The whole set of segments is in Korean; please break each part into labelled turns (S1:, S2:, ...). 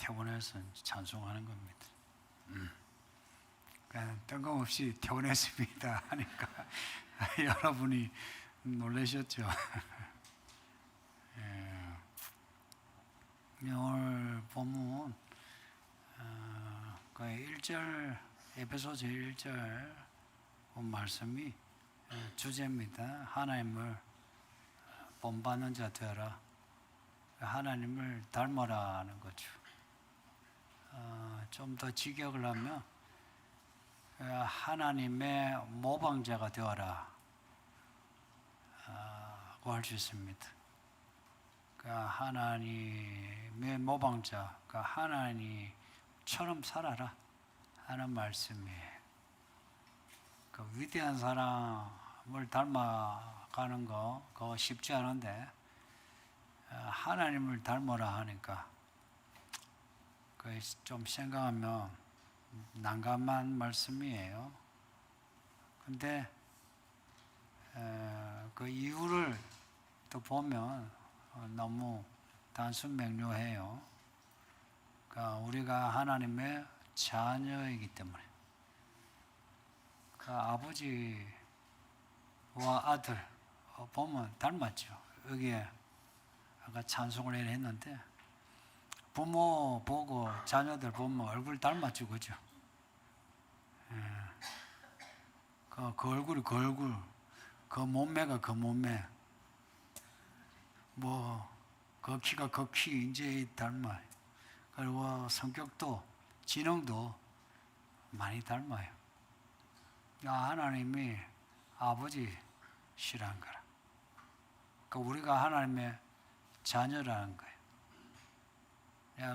S1: 퇴원해서 찬송하는 겁니다. 그냥 뜬금없이 퇴원했습니다 하니까 여러분이 놀라셨죠. 오늘 본문 그 1절 에베소서 1절 말씀이 주제입니다. 하나님을 본받는 자 되어라. 하나님을 닮아라는 거죠. 좀 더 직역을 하면 하나님의 모방자가 되어라 고 할 수 있습니다. 하나님의 모방자, 하나님처럼 살아라 하는 말씀이에요. 위대한 사람을 닮아가는 거 그거 쉽지 않은데 하나님을 닮아라 하니까 좀 생각하면 난감한 말씀이에요. 근데 그 이유를 또 보면 너무 단순 명료해요. 우리가 하나님의 자녀이기 때문에 아버지와 아들 보면 닮았죠. 여기에 아까 찬송을 했는데 부모 보고 자녀들 보면 얼굴 닮았죠, 그죠? 그 얼굴이 그 얼굴, 그 몸매가 그 몸매, 그 키가 그 키 이제 닮아요. 그리고 성격도 지능도 많이 닮아요. 하나님이 아버지시라는 거라. 우리가 하나님의 자녀라는 거예요.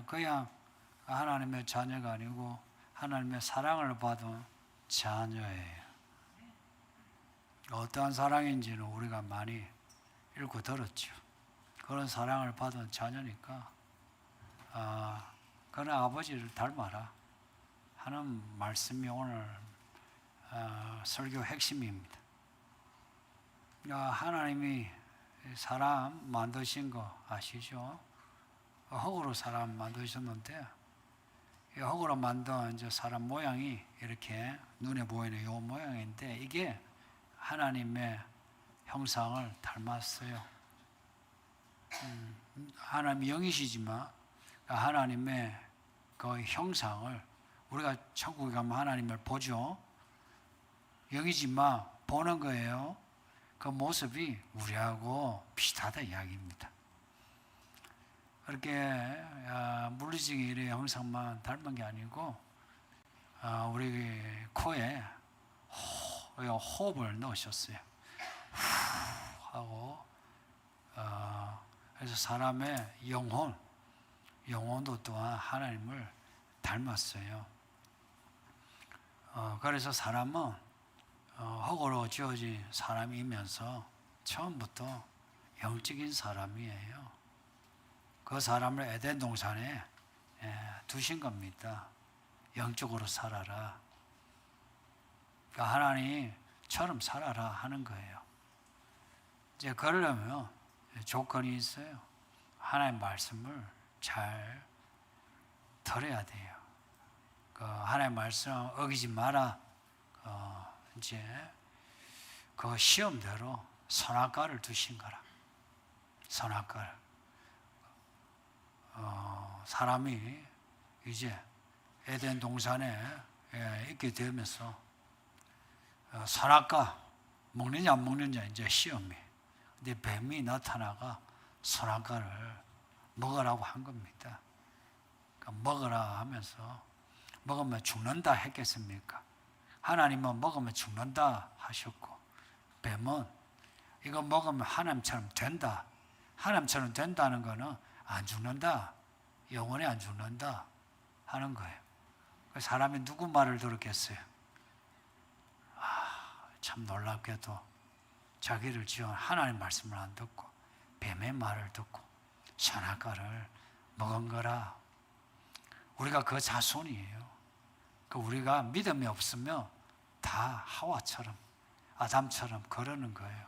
S1: 그냥 하나님의 자녀가 아니고 하나님의 사랑을 받은 자녀예요. 어떠한 사랑인지는 우리가 많이 읽고 들었죠. 그런 사랑을 받은 자녀니까 그런 아버지를 닮아라 하는 말씀이 오늘 설교 핵심입니다. 하나님이 사람 만드신 거 아시죠? 흙으로 사람 만드셨는데 흙으로 만든 이제 사람 모양이 이렇게 눈에 보이는 이 모양인데 이게 하나님의 형상을 닮았어요. 하나님이 영이시지만 하나님의 그 형상을 우리가 천국에 가면 하나님을 보죠. 영이지만 보는 거예요. 그 모습이 우리하고 비슷하다 이야기입니다. 그렇게 물리적인 일의 형상만 닮은 게 아니고 우리 코에 호흡을 넣으셨어요. 후 하고 그래서 사람의 영혼도 또한 하나님을 닮았어요. 그래서 사람은 흙으로 지어진 사람이면서 처음부터 영적인 사람이에요. 그 사람을 에덴 동산에 두신 겁니다. 영적으로 살아라. 하나님처럼 살아라 하는 거예요. 이제 그러려면 조건이 있어요. 하나님 말씀을 잘 들어야 돼요. 하나님 말씀 어기지 마라. 이제 그 시험대로 선악과를 두신 거라. 선악과를. 사람이 이제 에덴 동산에 있게 되면서 선악과 먹느냐 안 먹느냐 이제 시험이. 근데 뱀이 나타나가 선악과를 먹으라고 한 겁니다. 먹으라 하면서 먹으면 죽는다 했겠습니까? 하나님은 먹으면 죽는다 하셨고 뱀은 이거 먹으면 하나님처럼 된다. 하나님처럼 된다는 거는 안 죽는다. 영원히 안 죽는다 하는 거예요. 사람이 누구 말을 들었겠어요? 참 놀랍게도 자기를 지은 하나님 말씀을 안 듣고 뱀의 말을 듣고 선악과를 먹은 거라. 우리가 그 자손이에요. 우리가 믿음이 없으면 다 하와처럼 아담처럼 그러는 거예요.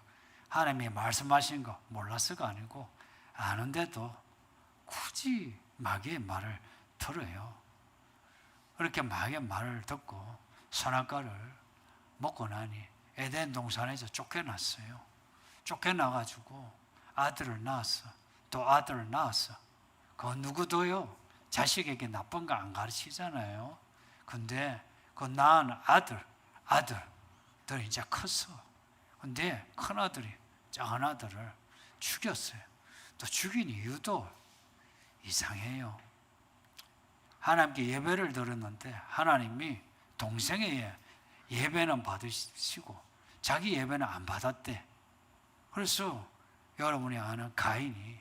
S1: 하나님이 말씀하신 거 몰라서가 아니고 아는데도 굳이 마귀의 말을 들어요. 그렇게 마귀의 말을 듣고 선악과를 먹고 나니 에덴 동산에서 쫓겨났어요. 쫓겨나가지고 아들을 낳았어. 또 아들을 낳았어. 그 누구도요 자식에게 나쁜 거 안 가르치잖아요. 근데 그 낳은 아들들이 이제 컸어. 근데 큰 아들이 작은 아들을 죽였어요. 또 죽인 이유도 이상해요. 하나님께 예배를 드렸는데 하나님이 동생의 예배는 받으시고 자기 예배는 안 받았대. 그래서 여러분이 아는 가인이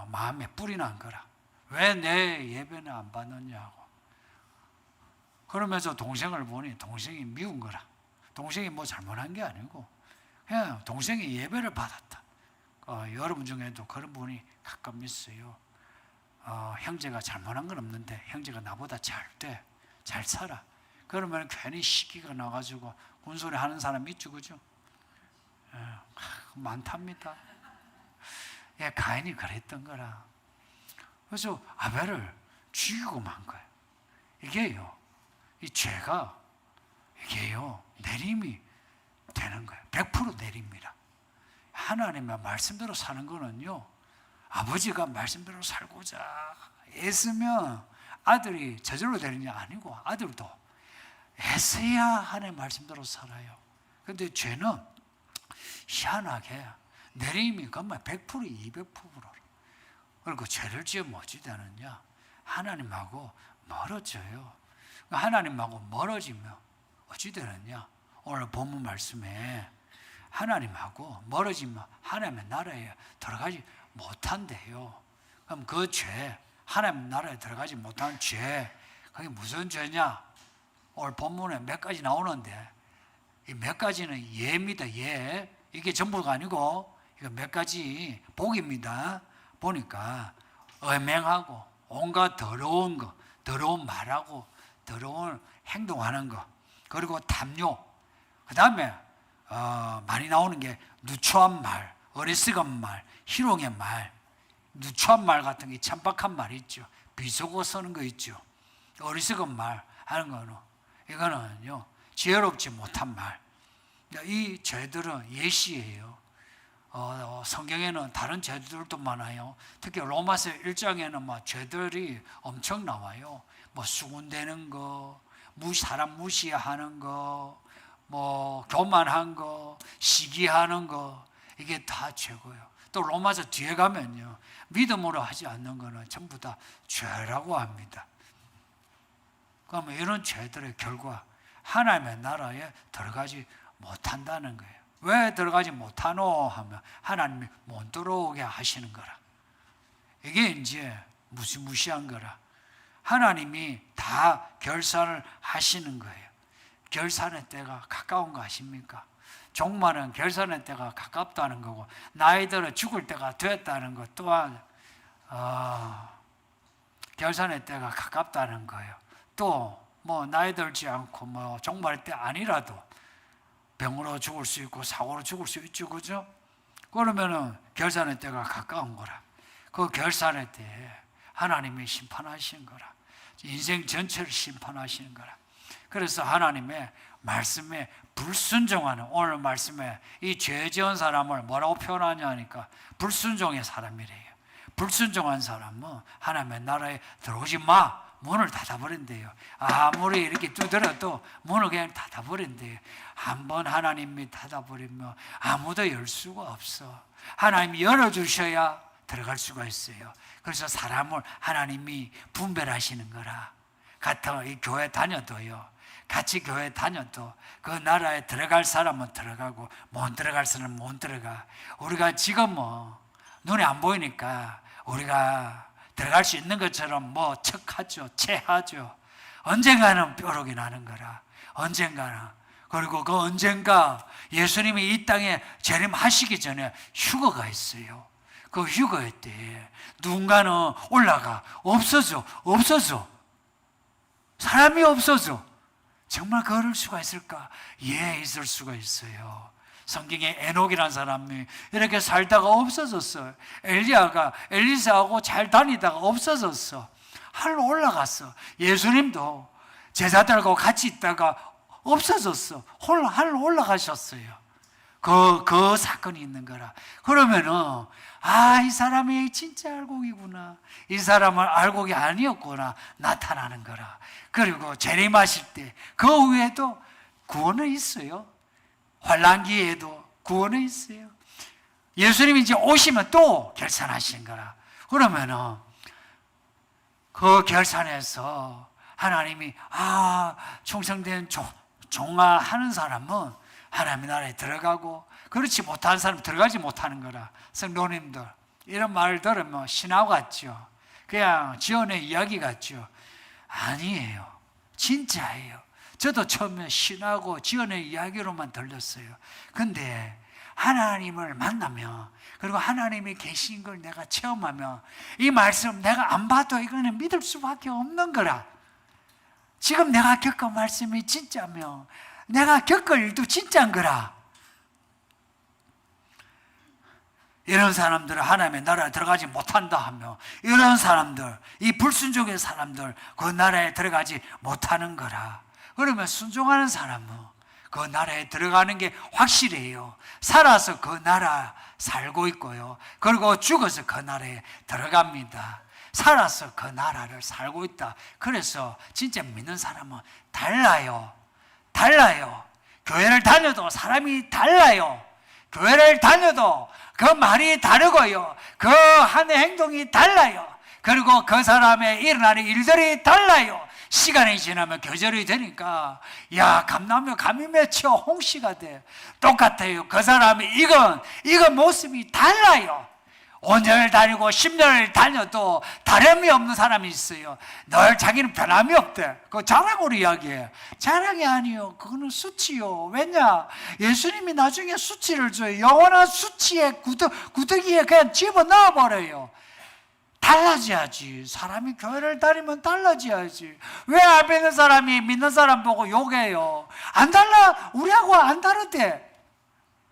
S1: 마음에 뿔이 난 거라. 왜 내 예배는 안 받느냐고. 그러면서 동생을 보니 동생이 미운 거라. 동생이 뭐 잘못한 게 아니고 그냥 동생이 예배를 받았다. 여러분 중에도 그런 분이 가끔 있어요. 형제가 잘못한 건 없는데 형제가 나보다 잘 돼, 잘 살아. 그러면 괜히 시기가 나가지고 군소리 하는 사람 있죠, 그죠? 많답니다. 가인이 그랬던 거라. 그래서 아벨을 죽이고 만 거예요. 이게요, 이 죄가 이게요 내림이 되는 거예요. 100% 내립니다. 하나님의 말씀대로 사는 거는요, 아버지가 말씀대로 살고자 애쓰면 아들이 저절로 되는 게 아니고 아들도 애써야 하나님의 말씀대로 살아요. 그런데 죄는 희한하게 내림이 정말 100% 200%로. 그리고 죄를 지으면 어찌 되느냐? 하나님하고 멀어져요. 하나님하고 멀어지면 어찌 되느냐? 오늘 본문 말씀에 하나님하고 멀어지면 하나님의 나라에 들어가지 못한대요. 그럼 그 죄, 하나님 나라에 들어가지 못한 죄, 그게 무슨 죄냐? 오늘 본문에 몇 가지 나오는데 이 몇 가지는 예입니다. 예. 이게 전부가 아니고 이거 몇 가지 복입니다. 보니까 음행하고 온갖 더러운 거, 더러운 말하고 더러운 행동하는 거, 그리고 탐욕, 그 다음에 많이 나오는 게 누추한 말, 어리석은 말, 희롱의 말, 누추한 말 같은 게 천박한 말 있죠. 비속어 쓰는 거 있죠. 어리석은 말 하는 거는 이거는요 지혜롭지 못한 말. 이 죄들은 예시예요. 성경에는 다른 죄들도 많아요. 특히 로마서 1장에는 막 죄들이 엄청 나와요. 뭐 수군대는 거, 사람 무시하는 거, 뭐 교만한 거, 시기하는 거, 이게 다 죄고요. 또 로마서 뒤에 가면요, 믿음으로 하지 않는 거는 전부 다 죄라고 합니다. 그러면 이런 죄들의 결과 하나님의 나라에 들어가지 못한다는 거예요. 왜 들어가지 못하노 하면 하나님이 못 들어오게 하시는 거라. 이게 이제 무시무시한 거라. 하나님이 다 결산을 하시는 거예요. 결산의 때가 가까운 거 아십니까? 종말은 결산의 때가 가깝다는 거고 나이 들어 죽을 때가 됐다는 것 또한 결산의 때가 가깝다는 거예요. 또 뭐 나이 들지 않고 뭐 종말 때 아니라도 병으로 죽을 수 있고 사고로 죽을 수 있죠, 그죠? 그러면은 결산의 때가 가까운 거라. 그 결산의 때에 하나님이 심판하시는 거라. 인생 전체를 심판하시는 거라. 그래서 하나님의 말씀에 불순종하는, 오늘 말씀에 이 죄 지은 사람을 뭐라고 표현하냐 하니까 불순종의 사람이래요. 불순종한 사람은 하나님의 나라에 들어오지 마, 문을 닫아버린대요. 아무리 이렇게 두드려도 문을 그냥 닫아버린대요. 한번 하나님이 닫아버리면 아무도 열 수가 없어. 하나님이 열어주셔야 들어갈 수가 있어요. 그래서 사람을 하나님이 분별하시는 거라. 같은 이 교회 다녀도요, 같이 교회 다녀도 그 나라에 들어갈 사람은 들어가고 못 들어갈 사람은 못 들어가. 우리가 지금 뭐 눈에 안 보이니까 우리가 들어갈 수 있는 것처럼 뭐 척하죠, 체하죠. 언젠가는 뾰록이 나는 거라. 언젠가는. 그리고 그 언젠가 예수님이 이 땅에 재림하시기 전에 휴거가 있어요. 그 휴거의 때에 누군가는 올라가 없어져. 사람이 없어져. 정말 그럴 수가 있을까? 예, 있을 수가 있어요. 성경에 에녹이라는 사람이 이렇게 살다가 없어졌어요. 엘리야가 엘리사하고 잘 다니다가 없어졌어. 하늘로 올라갔어. 예수님도 제자들하고 같이 있다가 없어졌어. 하늘로 올라가셨어요. 그 사건이 있는 거라. 그러면은 이 사람이 진짜 알곡이구나, 이 사람은 알곡이 아니었구나 나타나는 거라. 그리고 재림하실 때 그 후에도 구원은 있어요. 환난기에도 구원은 있어요. 예수님이 이제 오시면 또 결산하신 거라. 그러면은 그 결산에서 하나님이 충성된 종아 하는 사람은 하나님의 나라에 들어가고, 그렇지 못하는 사람은 들어가지 못하는 거라. 성도님들, 이런 말을 들으면 신화 같죠. 그냥 지어낸 이야기 같죠. 아니에요. 진짜예요. 저도 처음에 신하고 지어낸 이야기로만 들렸어요. 근데 하나님을 만나면, 그리고 하나님이 계신 걸 내가 체험하면, 이 말씀 내가 안 봐도 이거는 믿을 수밖에 없는 거라. 지금 내가 겪은 말씀이 진짜면 내가 겪을 일도 진짜인 거라. 이런 사람들은 하나님의 나라에 들어가지 못한다 하며, 이런 사람들, 이 불순종의 사람들 그 나라에 들어가지 못하는 거라. 그러면 순종하는 사람은 그 나라에 들어가는 게 확실해요. 살아서 그 나라 살고 있고요, 그리고 죽어서 그 나라에 들어갑니다. 살아서 그 나라를 살고 있다. 그래서 진짜 믿는 사람은 달라요. 교회를 다녀도 사람이 달라요. 교회를 다녀도 그 말이 다르고요, 그 하는 행동이 달라요. 그리고 그 사람의 일어나는 일들이 달라요. 시간이 지나면 계절이 되니까 감나무 감이 맺혀 홍시가 돼. 똑같아요. 그 사람이 이건 모습이 달라요. 5년을 다니고 10년을 다녀도 다름이 없는 사람이 있어요. 늘 자기는 변함이 없대. 그거 자랑으로 이야기해. 자랑이 아니요, 그거는 수치요. 왜냐? 예수님이 나중에 수치를 줘요. 영원한 수치의 구더기에 그냥 집어넣어버려요. 달라져야지. 사람이 교회를 다니면 달라져야지. 왜 앞에 있는 사람이 믿는 사람 보고 욕해요? 안 달라. 우리하고 안 다르대.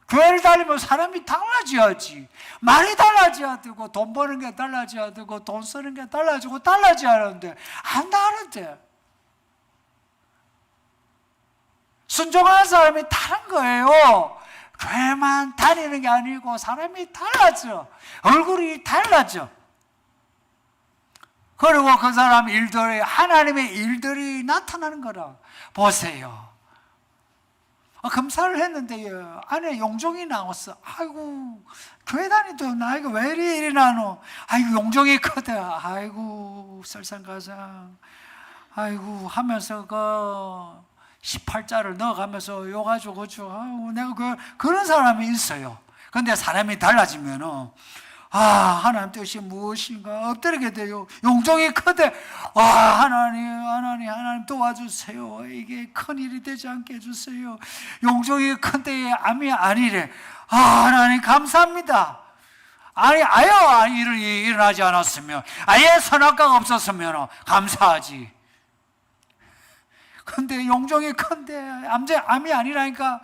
S1: 교회를 다니면 사람이 달라져야지. 말이 달라져야 되고, 돈 버는 게 달라져야 되고, 돈 쓰는 게 달라지고 달라져야 하는데 안 다른데. 순종하는 사람이 다른 거예요. 교회만 다니는 게 아니고 사람이 달라져. 얼굴이 달라져. 그리고 그 사람 일들이, 하나님의 일들이 나타나는 거라. 보세요. 검사를 했는데요, 안에 용종이 나왔어. 아이고, 교회 다니도 나이가 왜 이리 나노? 아이고, 용종이 크다. 아이고, 설상가상. 아이고, 하면서 그 18자를 넣어가면서 욕하죠, 그죠? 아이고, 내가 그런 사람이 있어요. 근데 사람이 달라지면은, 하나님 뜻이 무엇인가 엎드리게 돼요. 용종이 크대. 하나님 도와주세요. 이게 큰일이 되지 않게 해주세요. 용종이 큰데 암이 아니래. 하나님 감사합니다. 아예 일이 일어나지 않았으면, 아예 선악과가 없었으면 감사하지. 근데 용종이 큰데 암이 아니라니까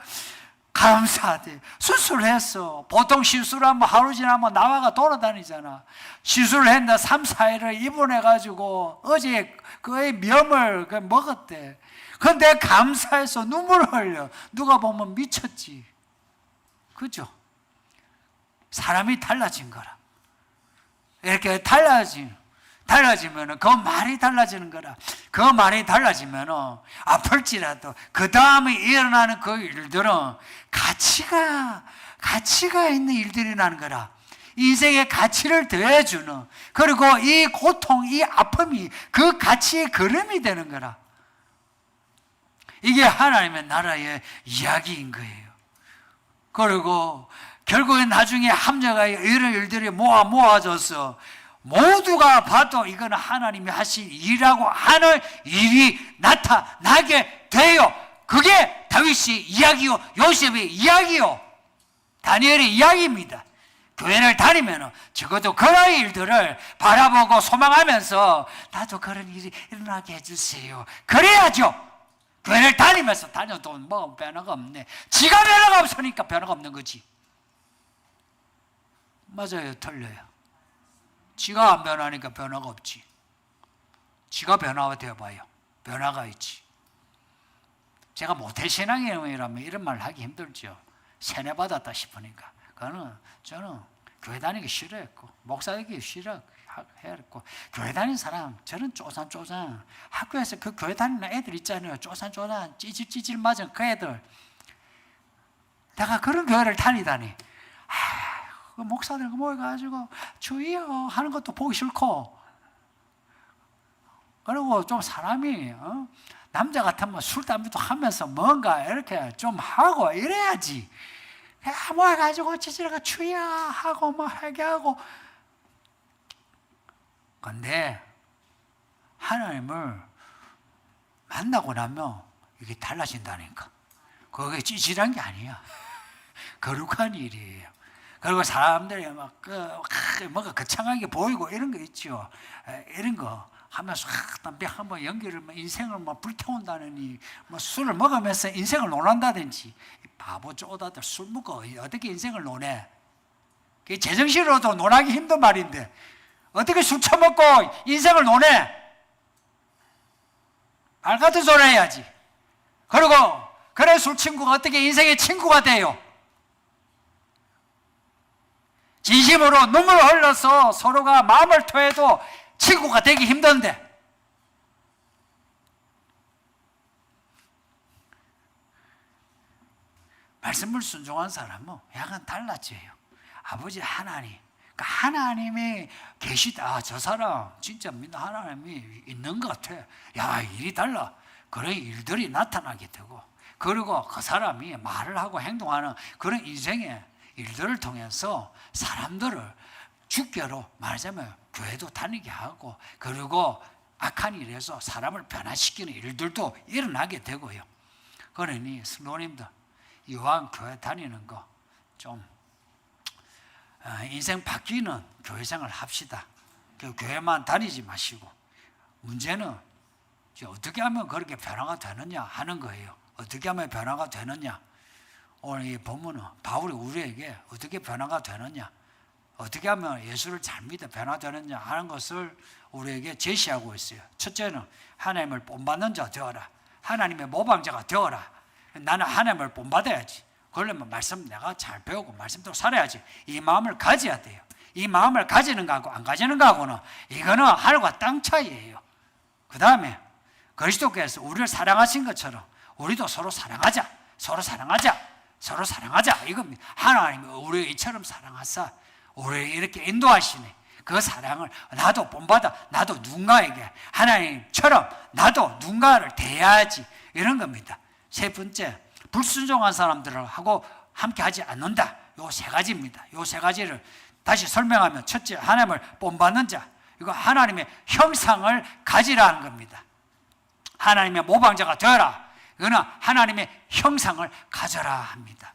S1: 감사하대. 수술했어. 보통 시술하면 하루 지나면 나와가 돌아다니잖아. 시술을 했는데 3, 4일을 입원해가지고 어제 그의 면을 먹었대. 근데 감사해서 눈물을 흘려. 누가 보면 미쳤지. 그죠? 사람이 달라진 거라. 이렇게 달라지면 그 말이 달라지는 거라. 그 말이 달라지면 아플지라도 그 다음에 일어나는 그 일들은 가치가 있는 일들이 나는 거라. 인생의 가치를 더해주는, 그리고 이 고통, 이 아픔이 그 가치의 걸음이 되는 거라. 이게 하나님의 나라의 이야기인 거예요. 그리고 결국엔 나중에 합력하여 이런 일들이 모아져서 모두가 봐도 이거는 하나님이 하신 일이라고 하는 일이 나타나게 돼요. 그게 다윗의 이야기요, 요셉의 이야기요, 다니엘의 이야기입니다. 교회를 다니면 적어도 그런 일들을 바라보고 소망하면서 나도 그런 일이 일어나게 해주세요. 그래야죠. 교회를 다니면서 다녀도 뭐 변화가 없네. 지가 변화가 없으니까 변화가 없는 거지. 맞아요, 틀려요. 지가 안 변하니까 변화가 없지. 지가 변화가 되어봐요. 변화가 있지. 제가 모태신앙이라면 이런 말 하기 힘들죠. 세뇌받았다 싶으니까. 저는 교회 다니기 싫어했고 목사 되기 싫어했고 교회 다니는 사람 저는 쪼잔쪼잔 학교에서 그 교회 다니는 애들 있잖아요. 쪼잔쪼잔 찌질찌질 맞은 그 애들 내가 그런 교회를 다니다니 그 목사들 모여가지고 주여 하는 것도 보기 싫고 그리고 좀 사람이 남자 같으면 술, 담배도 하면서 뭔가 이렇게 좀 하고 이래야지. 모여가지고 지지라가 주여 하고 뭐 회개하고. 근데 하나님을 만나고 나면 이게 달라진다니까. 그게 찌질한 게 아니야. 거룩한 일이에요. 그리고 사람들이 뭔가 거창하게 보이고 이런 거 있죠. 이런 거 하면서 담배 한번 연기를 인생을 불태운다느니 술을 먹으면서 인생을 논한다든지 바보 쪼다들 술 먹고 어떻게 인생을 논해? 그게 제정신으로도 논하기 힘든 말인데 어떻게 술 처먹고 인생을 논해? 말 같은 소리 해야지. 그리고 그래 술 친구가 어떻게 인생의 친구가 돼요? 진심으로 눈물을 흘려서 서로가 마음을 토해도 친구가 되기 힘든데 말씀을 순종한 사람은 약간 달라져요. 아버지 하나님, 그러니까 하나님이 계시다. 저 사람 진짜 믿는 하나님이 있는 것 같아. 야, 일이 달라. 그런 일들이 나타나게 되고 그리고 그 사람이 말을 하고 행동하는 그런 인생의 일들을 통해서 사람들을 주께로 말하자면 교회도 다니게 하고 그리고 악한 일에서 사람을 변화시키는 일들도 일어나게 되고요. 그러니 성도님들 이왕 교회 다니는 거 좀 인생 바뀌는 교회생활을 합시다. 교회만 다니지 마시고 문제는 어떻게 하면 그렇게 변화가 되느냐 하는 거예요. 어떻게 하면 변화가 되느냐. 오늘 이 본문은 바울이 우리에게 어떻게 변화가 되느냐 어떻게 하면 예수를 잘 믿어 변화되느냐 하는 것을 우리에게 제시하고 있어요. 첫째는 하나님을 본받는 자 되어라. 하나님의 모방자가 되어라. 나는 하나님을 본받아야지. 그러려면 말씀 내가 잘 배우고 말씀대로 살아야지. 이 마음을 가져야 돼요. 이 마음을 가지는 거하고 안 가지는 거하고는 이거는 하늘과 땅 차이예요. 그 다음에 그리스도께서 우리를 사랑하신 것처럼 우리도 서로 사랑하자. 서로 사랑하자. 서로 사랑하자 이겁니다. 하나님이 우리를 이처럼 사랑하사 우리를 이렇게 인도하시네. 그 사랑을 나도 본받아 나도 누군가에게 하나님처럼 나도 누군가를 대해야지 이런 겁니다. 세 번째, 불순종한 사람들하고 함께 하지 않는다. 요 세 가지입니다. 요 세 가지를 다시 설명하면 첫째, 하나님을 본받는 자. 이거 하나님의 형상을 가지라는 겁니다. 하나님의 모방자가 되어라. 이거는 하나님의 형상을 가져라 합니다.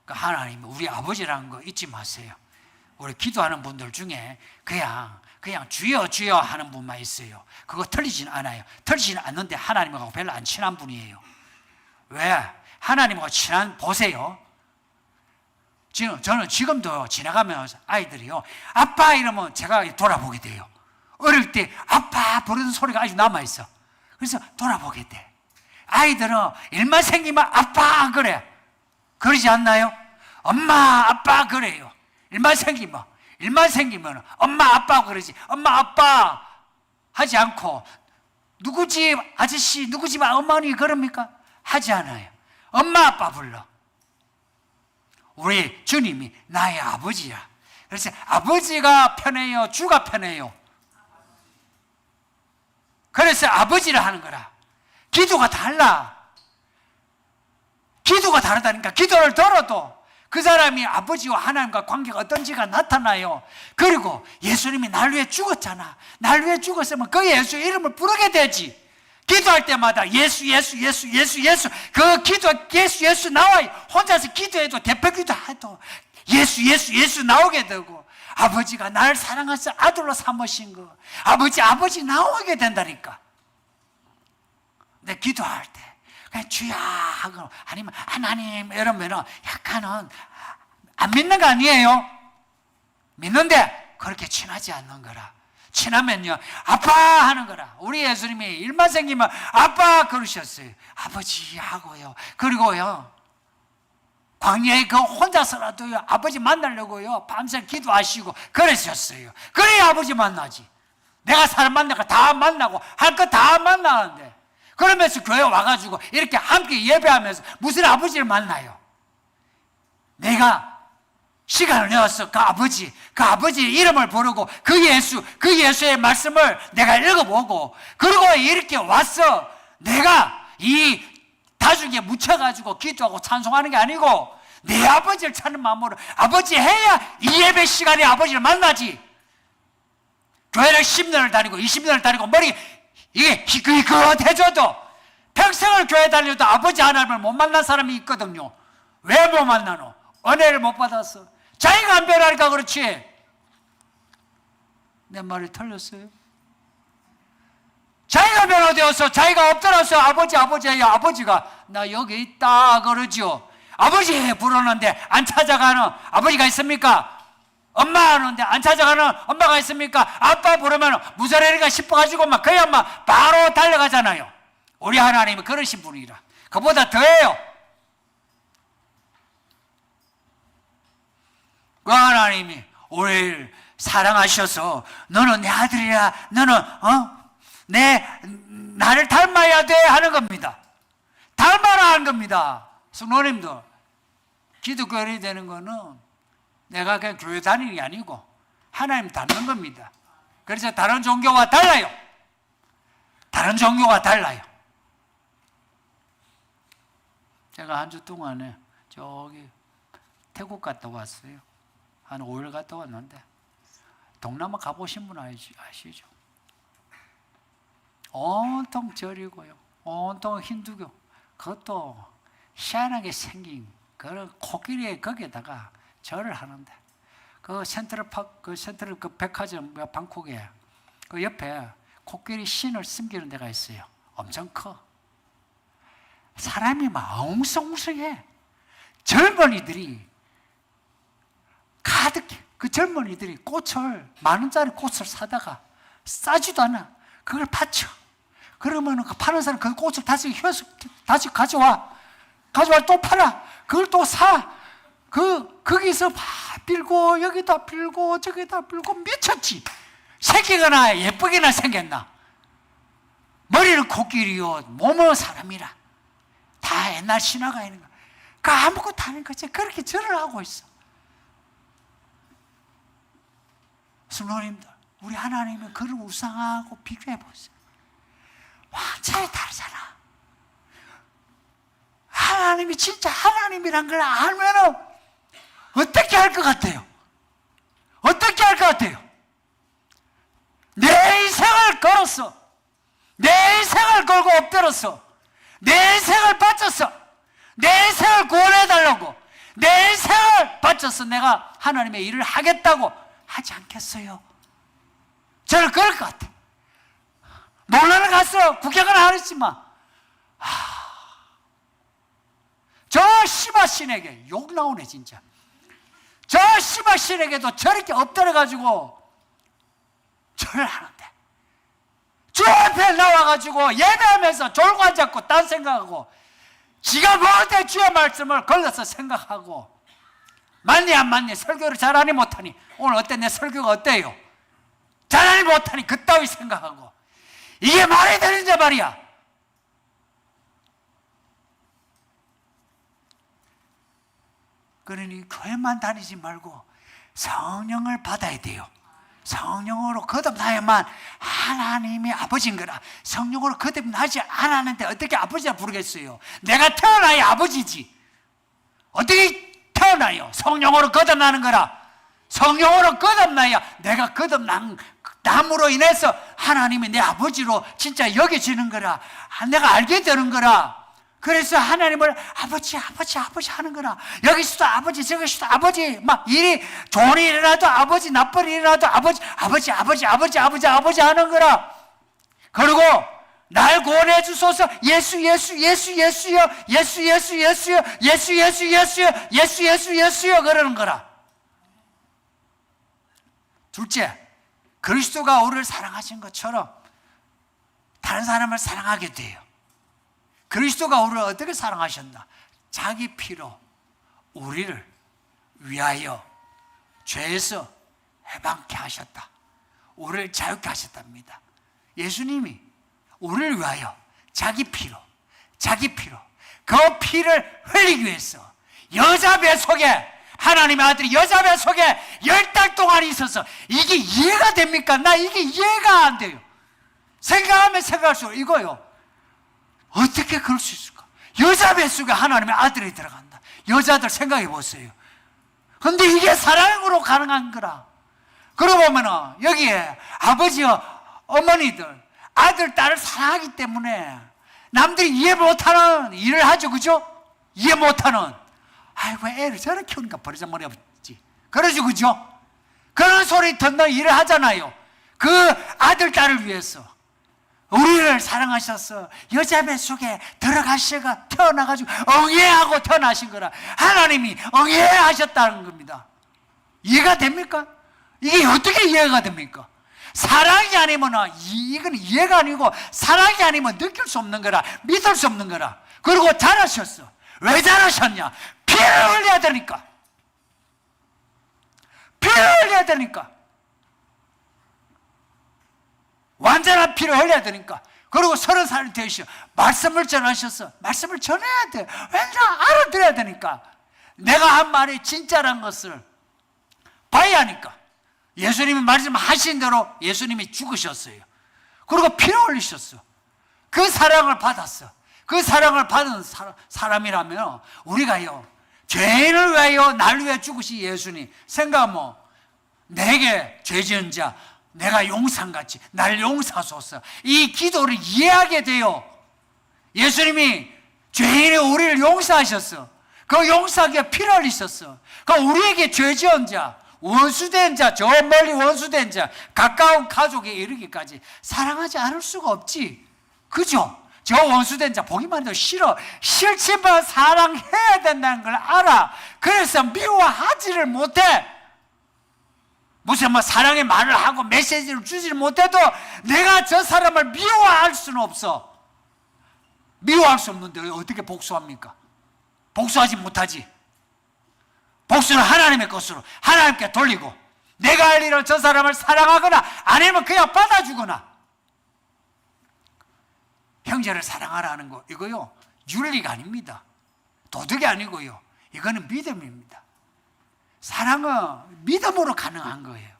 S1: 그러니까 하나님 우리 아버지라는 거 잊지 마세요. 우리 기도하는 분들 중에 그냥 주여 주여 하는 분만 있어요. 그거 틀리지는 않아요. 틀리지는 않는데 하나님하고 별로 안 친한 분이에요. 왜? 하나님하고 친한 보세요. 저는 지금도 지나가면서 아이들이요 아빠 이러면 제가 돌아보게 돼요. 어릴 때 아빠 부르는 소리가 아주 남아있어. 그래서 돌아보게 돼. 아이들은 일만 생기면 아빠 그래. 그러지 않나요? 엄마 아빠 그래요. 일만 생기면 엄마 아빠 그러지. 엄마 아빠 하지 않고 누구 집 아저씨 누구 집 어머니 그럽니까? 하지 않아요. 엄마 아빠 불러. 우리 주님이 나의 아버지야. 그래서 아버지가 편해요 주가 편해요? 그래서 아버지를 하는 거라. 기도가 달라. 기도가 다르다니까. 기도를 들어도 그 사람이 아버지와 하나님과 관계가 어떤지가 나타나요. 그리고 예수님이 날 위해 죽었잖아. 날 위해 죽었으면 그 예수 이름을 부르게 되지. 기도할 때마다 예수 그 기도 예수 나와요. 혼자서 기도해도 대표 기도해도 예수 나오게 되고 아버지가 날 사랑해서 아들로 삼으신 거 아버지 나오게 된다니까. 근데 기도할 때 그냥 주야 하고 아니면 하나님 이러면은 약간은 안 믿는 거 아니에요? 믿는데 그렇게 친하지 않는 거라. 친하면요 아빠 하는 거라. 우리 예수님이 일만 생기면 아빠 그러셨어요. 아버지 하고요. 그리고요 광야에 그 혼자서라도요 아버지 만나려고요 밤새 기도하시고 그러셨어요. 그래야 아버지 만나지. 내가 사람 만나고 다 만나고 할 거 다 만나는데 그러면서 교회 와가지고 이렇게 함께 예배하면서 무슨 아버지를 만나요? 내가 시간을 내어서 그 아버지의 이름을 부르고 그 예수의 말씀을 내가 읽어보고 그리고 이렇게 와서 내가 이 다중에 묻혀가지고 기도하고 찬송하는 게 아니고 내 아버지를 찾는 마음으로 아버지 해야 이 예배 시간에 아버지를 만나지. 교회를 10년을 다니고 20년을 다니고 머리 이게 희끗해져도 평생을 교회 다녀도 아버지 하나님을 못 만난 사람이 있거든요. 왜 못 만나노? 은혜를 못 받았어. 자기가 안 변하니까 그렇지. 내 말이 틀렸어요? 자기가 변화되어서 자기가 없더라서 아버지야 아버지가 나 여기 있다 그러죠. 아버지 부르는데 안 찾아가는 아버지가 있습니까? 엄마 하는데 안 찾아가는 엄마가 있습니까? 아빠 부르면 무서레리가 싶어가지고 막 그냥 막 바로 달려가잖아요. 우리 하나님은 그러신 분이라. 그보다 더해요. 그 하나님이 우리를 사랑하셔서 너는 내 아들이야. 너는 나를 닮아야 돼 하는 겁니다. 닮아라 하는 겁니다. 성도님들 기독교인이 되는 거는 내가 그냥 교회 다니는 게 아니고 하나님 닮는 겁니다. 그래서 다른 종교와 달라요. 다른 종교와 달라요. 제가 한 주 동안에 저기 태국 갔다 왔어요. 한 5일 갔다 왔는데 동남아 가보신 분 아시죠? 온통 절이고요. 온통 힌두교. 그것도 희한하게 생긴 그런 코끼리에 거기에다가 절을 하는데 그 센트럴 그 백화점 방콕에 그 옆에 코끼리 신을 숨기는 데가 있어요. 엄청 커. 사람이 막 엉성엉성해. 젊은이들이 가득해. 그 젊은이들이 꽃을 만 원짜리 꽃을 사다가 싸지도 않아. 그걸 받쳐. 그러면 그 파는 사람 그 꽃을 다시 가져와 또 팔아. 그걸 또 사. 거기서 막 빌고 여기다 빌고 저기다 빌고 미쳤지. 새끼가 예쁘게나 생겼나. 머리는 코끼리요 몸은 사람이라. 다 옛날 신화가 있는 거야. 그 아무것도 아닌 거지. 그렇게 절을 하고 있어. 성도님들, 우리 하나님은 그를 우상하고 비교해 보세요. 완전히 다르잖아. 하나님이 진짜 하나님이란 걸 알면은 어떻게 할 것 같아요? 어떻게 할 것 같아요? 내 인생을 걸었어. 내 인생을 걸고 엎드렸어. 내 인생을 바쳤어. 내 인생을 구원해달라고. 내 인생을 바쳐서 내가 하나님의 일을 하겠다고 하지 않겠어요? 저는 그럴 것 같아. 놀러는 갔어. 구경은 안 했지만 저 시바신에게 욕 나오네 진짜. 저 시바신에게도 저렇게 엎드려가지고 절을 하는데 주 앞에 나와가지고 예배하면서 졸고 앉았고 딴 생각하고 지가 먹을 때 주의 말씀을 걸러서 생각하고 맞니 안 맞니? 설교를 잘하니 못하니? 오늘 어때? 내 설교가 어때요? 잘하니 못하니? 그따위 생각하고 이게 말이 되는지 말이야. 그러니 교회만 다니지 말고 성령을 받아야 돼요. 성령으로 거듭나야만 하나님이 아버지인 거라. 성령으로 거듭나지 않았는데 어떻게 아버지라 부르겠어요? 내가 태어나야 아버지지. 어떻게 태어나요? 성령으로 거듭나는 거라. 성령으로 거듭나야 내가 거듭남으로 인해서 하나님이 내 아버지로 진짜 여겨지는 거라. 내가 알게 되는 거라. 그래서 하나님을 아버지 하는 거라. 여기서도 아버지, 저기서도 아버지, 막 일이 좋은 일이라도 아버지, 나쁜 일이라도 아버지 하는 거라. 그리고 날 구원해 주소서. 예수여 그러는 거라. 둘째, 그리스도가 우리를 사랑하신 것처럼 다른 사람을 사랑하게 돼요. 그리스도가 우리를 어떻게 사랑하셨나? 자기 피로 우리를 위하여 죄에서 해방케 하셨다. 우리를 자유케 하셨답니다. 예수님이 우리를 위하여 자기 피로 그 피를 흘리기 위해서 여자 배 속에, 하나님의 아들이 여자 배 속에 10달 동안 있어서, 이게 이해가 됩니까? 나 이게 이해가 안 돼요. 생각하면 생각할수록 이거요, 어떻게 그럴 수 있을까? 여자 배 속에 하나님의 아들이 들어간다. 여자들 생각해 보세요. 근데 이게 사랑으로 가능한 거라. 그러고 보면은 여기에 아버지, 어머니들 아들, 딸을 사랑하기 때문에 남들이 이해 못하는 일을 하죠. 그죠? 이해 못하는, 아이고 애를 저렇게 키우니까 버리장머리 없지, 그러죠. 그죠? 그런 소리 듣는 일을 하잖아요. 그 아들, 딸을 위해서 우리를 사랑하셔서 여자 배 속에 들어가시가 태어나가지고 응애하고 태어나신 거라. 하나님이 응애하셨다는 겁니다. 이해가 됩니까? 이게 어떻게 이해가 됩니까? 사랑이 아니면, 이건 이해가 아니고, 사랑이 아니면 느낄 수 없는 거라, 믿을 수 없는 거라. 그리고 잘하셨어. 왜 잘하셨냐? 피를 흘려야 되니까. 피를 흘려야 되니까. 완전한 피를 흘려야 되니까. 그리고 30살이 되셔 말씀을 전하셔서 말씀을 전해야 돼. 왜냐? 알아들어야 되니까. 내가 한 말이 진짜란 것을 봐야 하니까. 예수님이 말씀하신 대로 예수님이 죽으셨어요. 그리고 피를 흘리셨어. 그 사랑을 받았어. 그 사랑을 받은 사람이라면 우리가요, 죄인을 위하여 나를 위해 죽으신 예수님 생각하면, 내게 죄 지은 자 내가 용산같이 날 용서하소서, 이 기도를 이해하게 돼요. 예수님이 죄인의 우리를 용서하셨어. 그 용서하기에 피를 흘리셨어. 그 우리에게 죄 지은 자, 원수된 자, 저 멀리 원수된 자, 가까운 가족에 이르기까지 사랑하지 않을 수가 없지. 그죠? 저 원수된 자 보기만 해도 싫어. 싫지만 사랑해야 된다는 걸 알아. 그래서 미워하지를 못해. 무슨 뭐 사랑의 말을 하고 메시지를 주지를 못해도 내가 저 사람을 미워할 수는 없어. 미워할 수 없는데 어떻게 복수합니까? 복수하지 못하지. 복수는 하나님의 것으로 하나님께 돌리고, 내가 할 일은 저 사람을 사랑하거나 아니면 그냥 받아주거나. 형제를 사랑하라는 거, 이거요 윤리가 아닙니다. 도덕이 아니고요, 이거는 믿음입니다. 사랑은 믿음으로 가능한 거예요.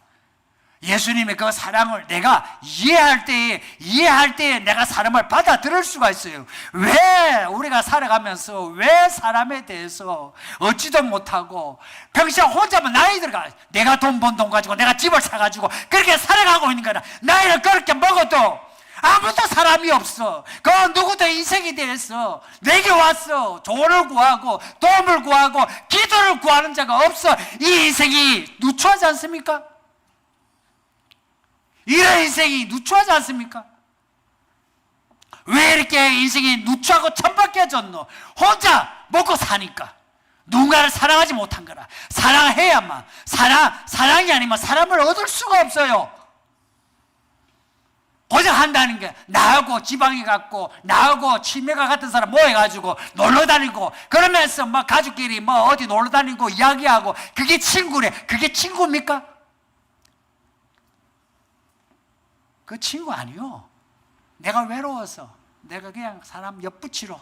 S1: 예수님의 그 사랑을 내가 이해할 때에 내가 사람을 받아들일 수가 있어요. 왜 우리가 살아가면서 왜 사람에 대해서 얻지도 못하고 평생 혼자만 나이 들어가, 내가 돈 번 돈 가지고 내가 집을 사가지고 그렇게 살아가고 있는 거라. 나이를 그렇게 먹어도 아무도 사람이 없어. 그 누구도 인생에 대해서 내게 와서 조언을 구하고 도움을 구하고 기도를 구하는 자가 없어. 이 인생이 누추하지 않습니까? 이런 인생이 누추하지 않습니까? 왜 이렇게 인생이 누추하고 천박해졌노? 혼자 먹고 사니까. 누군가를 사랑하지 못한 거라. 사랑해야만, 사랑이 아니면 사람을 얻을 수가 없어요. 고작 한다는 게, 나하고 지방에 갔고 나하고 치매가 같은 사람 모여가지고 놀러 다니고 그러면서 막 가족끼리 뭐 어디 놀러 다니고 이야기하고, 그게 친구래. 그게 친구입니까? 그 친구 아니요. 내가 외로워서 내가 그냥 사람 옆붙이로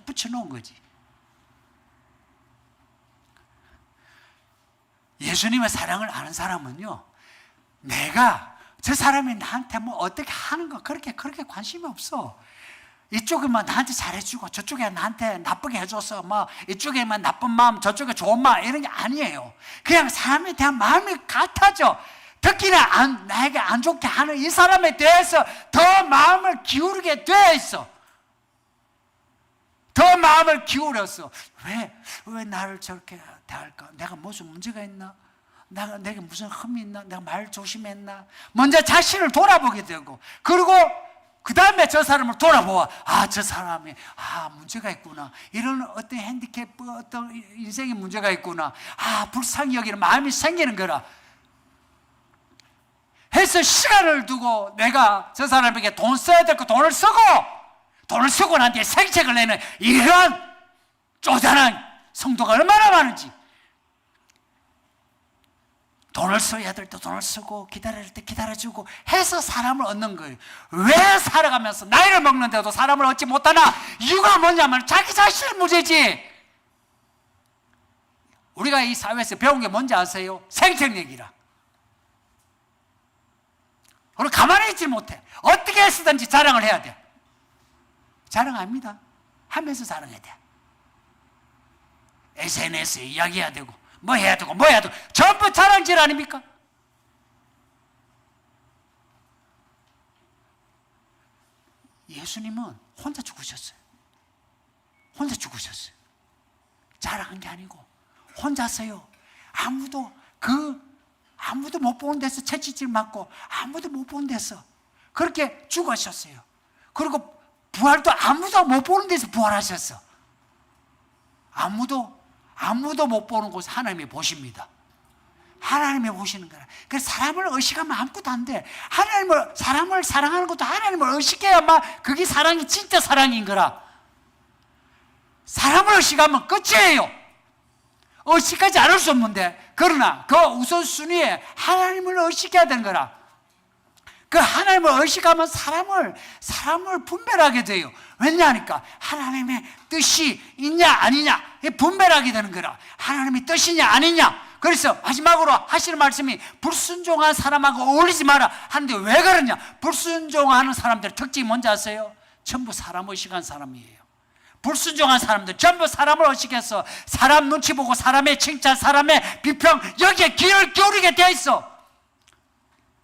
S1: 붙여놓은 거지. 예수님의 사랑을 아는 사람은요, 내가 저 사람이 나한테 뭐 어떻게 하는 거 그렇게 관심이 없어. 이쪽에만 나한테 잘해주고 저쪽에 나한테 나쁘게 해줘서 뭐 이쪽에만 나쁜 마음 저쪽에 좋은 마음 이런 게 아니에요. 그냥 사람에 대한 마음이 같아져. 특히나 나에게 안 좋게 하는 이 사람에 대해서 더 마음을 기울이게 돼 있어. 더 마음을 기울였어. 왜 나를 저렇게 대할까? 내가 무슨 문제가 있나? 내가 무슨 흠이 있나? 내가 말 조심했나? 먼저 자신을 돌아보게 되고, 그리고 그 다음에 저 사람을 돌아보아. 저 사람이 문제가 있구나. 이런 어떤 핸디캡, 어떤 인생의 문제가 있구나. 불쌍히 여기는 마음이 생기는 거라. 해서 시간을 두고 내가 저 사람에게 돈 써야 될 거 돈을 쓰고 난 뒤에 생책을 내는 이런 쪼잔한 성도가 얼마나 많은지, 돈을 써야 될 때 돈을 쓰고 기다릴 때 기다려주고 해서 사람을 얻는 거예요. 왜 살아가면서 나이를 먹는데도 사람을 얻지 못하나? 이유가 뭐냐면 자기 자신의 문제지. 우리가 이 사회에서 배운 게 뭔지 아세요? 생색내기라. 그리고 가만히 있지 못해. 어떻게 해서든지 자랑을 해야 돼. 자랑 아닙니다. 하면서 자랑해야 돼. SNS에 이야기해야 되고 뭐 해야 되고 전부 자랑질 아닙니까? 예수님은 혼자 죽으셨어요. 자랑한 게 아니고 혼자서요. 아무도 못 보는 데서 채찍질 맞고 아무도 못 보는 데서 그렇게 죽으셨어요. 그리고 부활도 아무도 못 보는 데서 부활하셨어. 아무도 못 보는 곳 하나님이 보십니다. 하나님이 보시는 거라. 그래서 사람을 의식하면 아무것도 안 돼. 사람을 사랑하는 것도 하나님을 의식해야만 그게 사랑이 진짜 사랑인 거라. 사람을 의식하면 끝이에요. 의식하지 않을 수 없는데, 그러나 그 우선순위에 하나님을 의식해야 되는 거라. 그 하나님을 의식하면 사람을 분별하게 돼요. 왜냐하니까 하나님의 뜻이 있냐 아니냐 분별하게 되는 거라. 하나님의 뜻이냐 아니냐. 그래서 마지막으로 하시는 말씀이 불순종한 사람하고 어울리지 마라 하는데, 왜 그러냐? 불순종하는 사람들의 특징이 뭔지 아세요? 전부 사람 의식한 사람이에요. 불순종한 사람들 전부 사람을 의식해서 사람 눈치 보고 사람의 칭찬, 사람의 비평, 여기에 귀를 기울이게 되어 있어.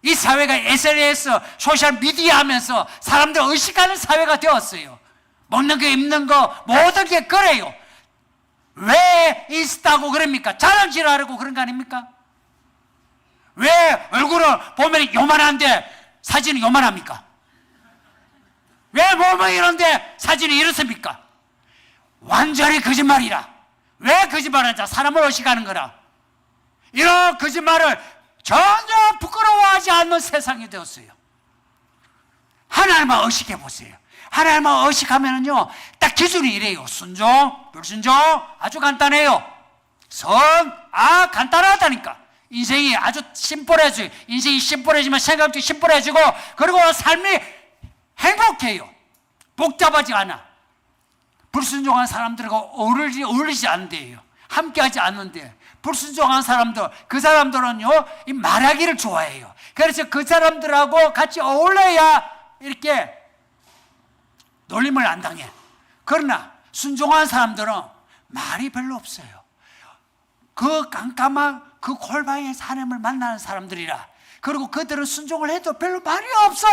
S1: 이 사회가 SNS, 소셜미디어 하면서 사람들 의식하는 사회가 되었어요. 먹는 거, 입는 거, 모든 게 그래요. 왜 인스타고 그럽니까? 자랑질하려고 그런 거 아닙니까? 왜 얼굴을 보면 요만한데 사진은 요만합니까? 왜 몸은 이런데 사진이 이렇습니까? 완전히 거짓말이라. 왜 거짓말하자? 사람을 의식하는 거라. 이런 거짓말을 전혀 부끄러워하지 않는 세상이 되었어요. 하나님만 의식해 보세요. 하나님만 의식하면은요, 딱 기준이 이래요. 순종, 불순종, 아주 간단해요. 간단하다니까. 인생이 아주 심플해져요. 인생이 심플해지면 생각도 심플해지고, 그리고 삶이 행복해요. 복잡하지 않아. 불순종한 사람들과 어울리지 않는데요. 함께하지 않는데, 불순종한 사람들, 그 사람들은요, 이 말하기를 좋아해요. 그래서 그 사람들하고 같이 어울려야 이렇게 놀림을 안 당해. 그러나 순종한 사람들은 말이 별로 없어요. 그 깜깜한 그 골방에 하나님을 만나는 사람들이라. 그리고 그들은 순종을 해도 별로 말이 없어.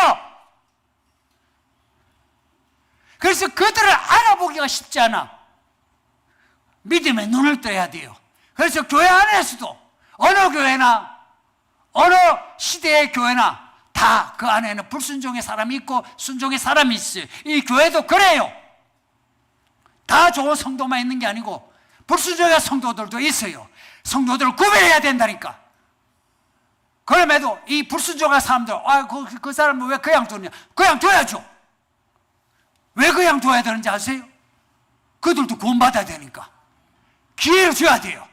S1: 그래서 그들을 알아보기가 쉽지 않아. 믿음의 눈을 떠야 돼요. 그래서 교회 안에서도 어느 교회나 어느 시대의 교회나 다 그 안에는 불순종의 사람이 있고 순종의 사람이 있어요. 이 교회도 그래요. 다 좋은 성도만 있는 게 아니고 불순종의 성도들도 있어요. 성도들을 구별해야 된다니까. 그럼에도 이 불순종한 사람들, 그 사람은 왜 그냥 두냐? 그냥 둬야죠. 왜 그냥 둬야 되는지 아세요? 그들도 구원받아야 되니까. 기회를 줘야 돼요.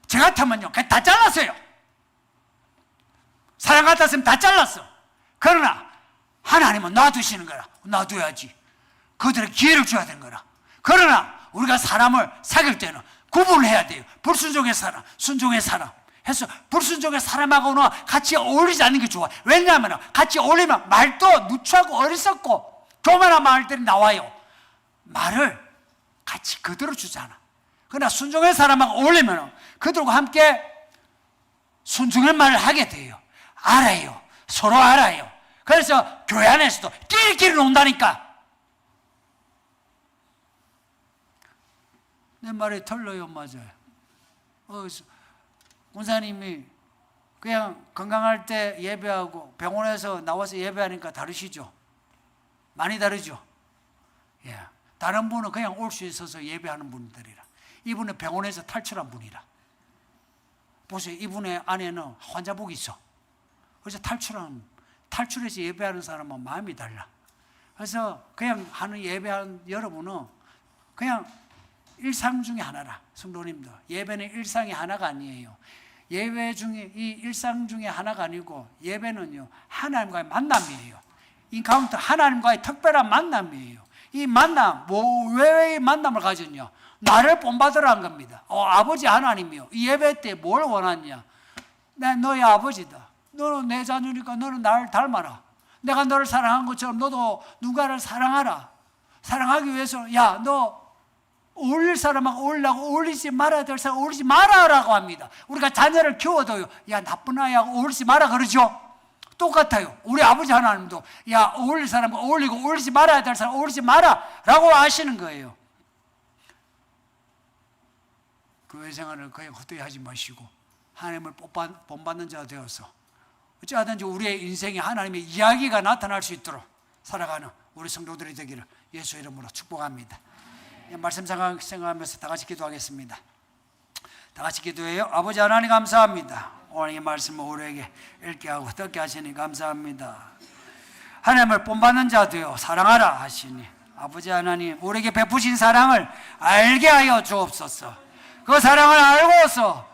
S1: 저 같으면요, 다 잘랐어요. 사람 같았으면 다 잘랐어. 그러나 하나님은 놔두시는 거라. 놔둬야지. 그들의 기회를 줘야 되는 거라. 그러나 우리가 사람을 사귈 때는 구분을 해야 돼요. 불순종의 사람, 순종의 사람 해서 불순종의 사람하고는 같이 어울리지 않는 게 좋아. 왜냐하면 같이 어울리면 말도 누추하고 어리석고 교만한 말들이 나와요. 말을 같이 그대로 주잖아. 그러나 순종의 사람하고 어울리면 그들과 함께 순종의 말을 하게 돼요. 알아요. 서로 알아요. 그래서 교회 안에서도 끼리끼리 논다니까. 내 말이 틀려요, 맞아요. 권사님이 그냥 건강할 때 예배하고 병원에서 나와서 예배하니까 다르시죠? 많이 다르죠? 예. 다른 분은 그냥 올 수 있어서 예배하는 분들이라. 이분은 병원에서 탈출한 분이라. 보세요. 이분의 안에는 환자복이 있어. 그래서 탈출해서 예배하는 사람은 마음이 달라. 그래서 그냥 하는 예배하는 여러분은 그냥 일상 중에 하나라. 성도님들, 예배는 일상의 하나가 아니에요. 예배 중에 이 일상 중에 하나가 아니고 예배는요 하나님과의 만남이에요. 인카운터, 하나님과의 특별한 만남이에요. 이 만남, 왜 이 만남을 가졌냐? 나를 본받으라는 겁니다. 아버지 하나님이요, 이 예배 때 뭘 원하냐? 내 너의 아버지다. 너는 내 자녀니까 너는 나를 닮아라. 내가 너를 사랑한 것처럼 너도 누군가를 사랑하라. 사랑하기 위해서 너 어울릴 사람하고 어울리려고 어울리지 말아야 될 사람 어울리지 마라라고 합니다. 우리가 자녀를 키워도요, 나쁜 아이하고 어울리지 마라 그러죠. 똑같아요. 우리 아버지 하나님도 어울릴 사람과 어울리고 어울리지 말아야 될 사람 어울리지 마라라고 하시는 거예요. 교회 생활을 그냥 헛되이 하지 마시고 하나님을 본받는 자 되어서 어찌하든지 우리의 인생에 하나님의 이야기가 나타날 수 있도록 살아가는 우리 성도들이 되기를 예수 이름으로 축복합니다. 말씀 생각하면서 다 같이 기도하겠습니다. 다 같이 기도해요. 아버지 하나님 감사합니다. 오늘 이 말씀을 우리에게 읽게 하고 듣게 하시니 감사합니다. 하나님을 본받는 자 되어 사랑하라 하시니 아버지 하나님, 우리에게 베푸신 사랑을 알게 하여 주옵소서. 그 사랑을 알고서